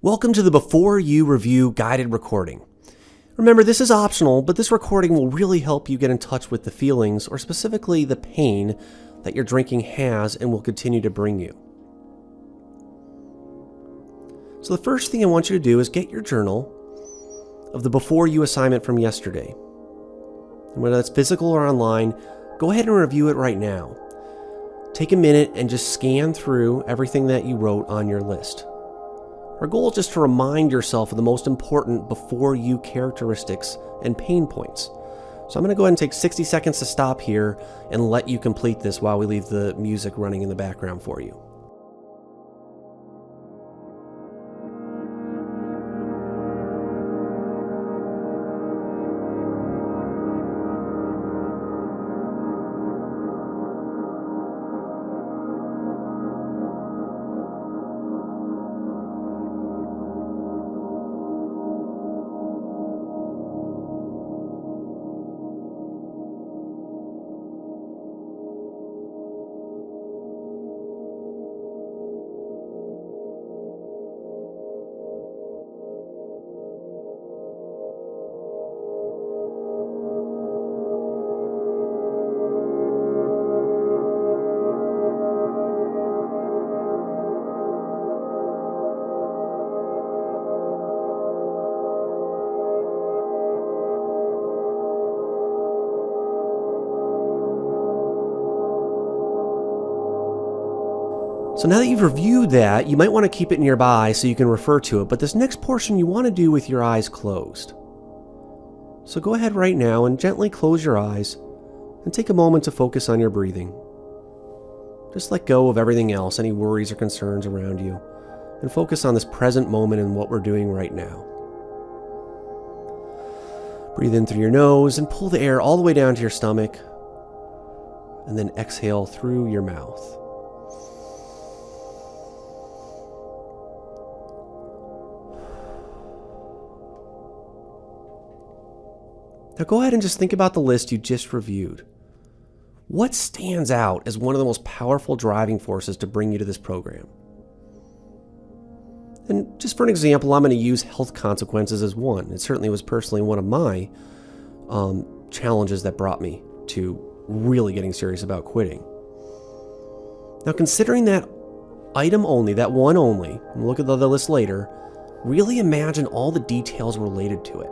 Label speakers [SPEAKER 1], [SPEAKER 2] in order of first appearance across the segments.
[SPEAKER 1] Welcome to the Before You Review guided recording. Remember, this is optional, but this recording will really help you get in touch with the feelings, or specifically the pain, that your drinking has and will continue to bring you. So the first thing I want you to do is get your journal of the Before You assignment from yesterday. And whether that's physical or online, go ahead and review it right now. Take a minute and just scan through everything that you wrote on your list. Our goal is just to remind yourself of the most important before you characteristics and pain points. So I'm going to go ahead and take 60 seconds to stop here and let you complete this while we leave the music running in the background for you. So now that you've reviewed that, you might want to keep it nearby so you can refer to it, but this next portion you want to do with your eyes closed. So go ahead right now and gently close your eyes and take a moment to focus on your breathing. Just let go of everything else, any worries or concerns around you, and focus on this present moment and what we're doing right now. Breathe in through your nose and pull the air all the way down to your stomach, and then exhale through your mouth. Now go ahead and just think about the list you just reviewed. What stands out as one of the most powerful driving forces to bring you to this program? And just for an example, I'm going to use health consequences as one. It certainly was personally one of my challenges that brought me to really getting serious about quitting. Now considering that item only, that one only, and we'll look at the list later, really imagine all the details related to it.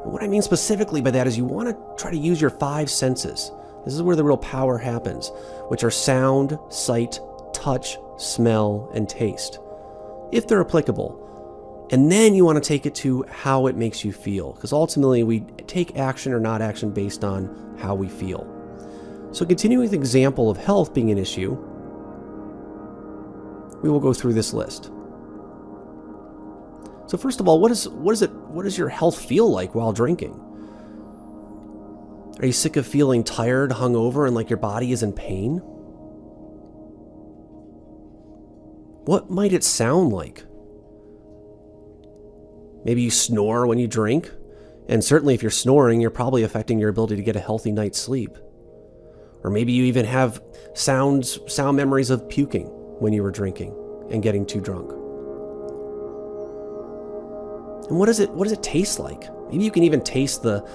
[SPEAKER 1] What I mean specifically by that is you want to try to use your five senses. This is where the real power happens, which are sound, sight, touch, smell, and taste, if they're applicable. And then you want to take it to how it makes you feel, because ultimately we take action or not action based on how we feel. So continuing with the example of health being an issue, we will go through this list. So first of all, what does your health feel like while drinking? Are you sick of feeling tired, hungover, and like your body is in pain? What might it sound like? Maybe you snore when you drink, and certainly if you're snoring, you're probably affecting your ability to get a healthy night's sleep. Or maybe you even have sound memories of puking when you were drinking and getting too drunk. And what does it taste like? Maybe you can even taste the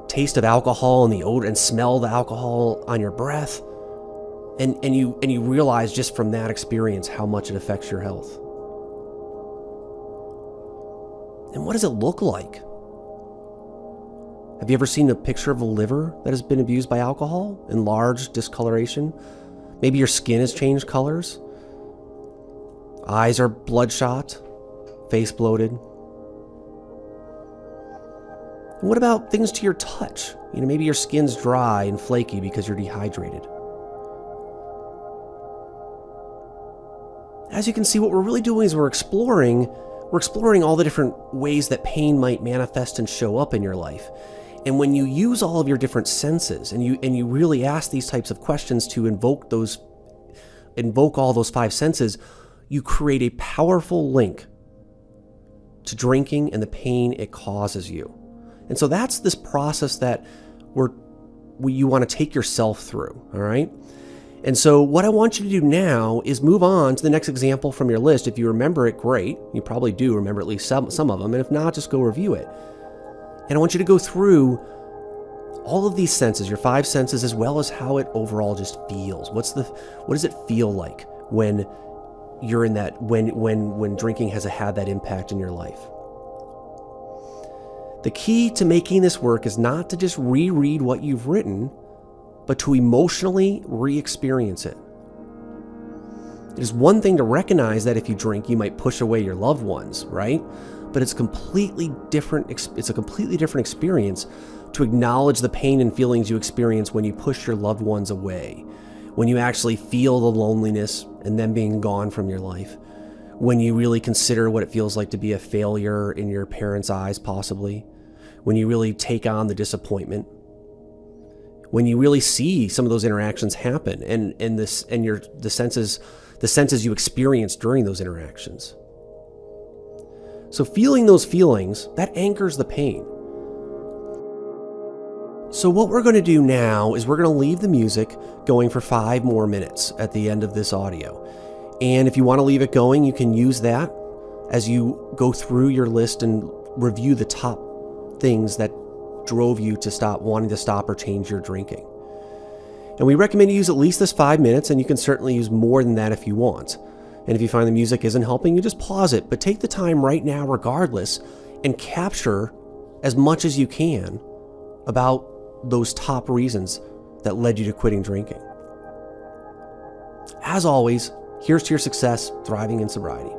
[SPEAKER 1] taste of alcohol and the odor and smell the alcohol on your breath. And you realize just from that experience how much it affects your health. And what does it look like? Have you ever seen a picture of a liver that has been abused by alcohol? Enlarged, discoloration? Maybe your skin has changed colors. Eyes are bloodshot. Face bloated. And what about things to your touch? Maybe your skin's dry and flaky because you're dehydrated. As you can see, what we're really doing is we're exploring all the different ways that pain might manifest and show up in your life. And when you use all of your different senses and you really ask these types of questions to invoke all those five senses, you create a powerful link to drinking and the pain it causes you. And so that's this process that you want to take yourself through, all right? And so what I want you to do now is move on to the next example from your list. If you remember it, great. You probably do remember at least some of them. And if not, just go review it. And I want you to go through all of these senses, your 5 senses, as well as how it overall just feels. What does it feel like when you're in that, when drinking has had that impact in your life? The key to making this work is not to just reread what you've written, but to emotionally re-experience it. It is one thing to recognize that if you drink, you might push away your loved ones, right? But it's a completely different experience to acknowledge the pain and feelings you experience when you push your loved ones away, when you actually feel the loneliness and them being gone from your life, when you really consider what it feels like to be a failure in your parents' eyes, possibly, when you really take on the disappointment, when you really see some of those interactions happen and the senses you experience during those interactions. So feeling those feelings, that anchors the pain. So what we're going to do now is we're going to leave the music going for 5 more minutes at the end of this audio. And if you want to leave it going, you can use that as you go through your list and review the top things that drove you to wanting to stop or change your drinking. And we recommend you use at least this 5 minutes, and you can certainly use more than that if you want. And if you find the music isn't helping, you just pause it, but take the time right now regardless and capture as much as you can about those top reasons that led you to quitting drinking. As always, here's to your success thriving in sobriety.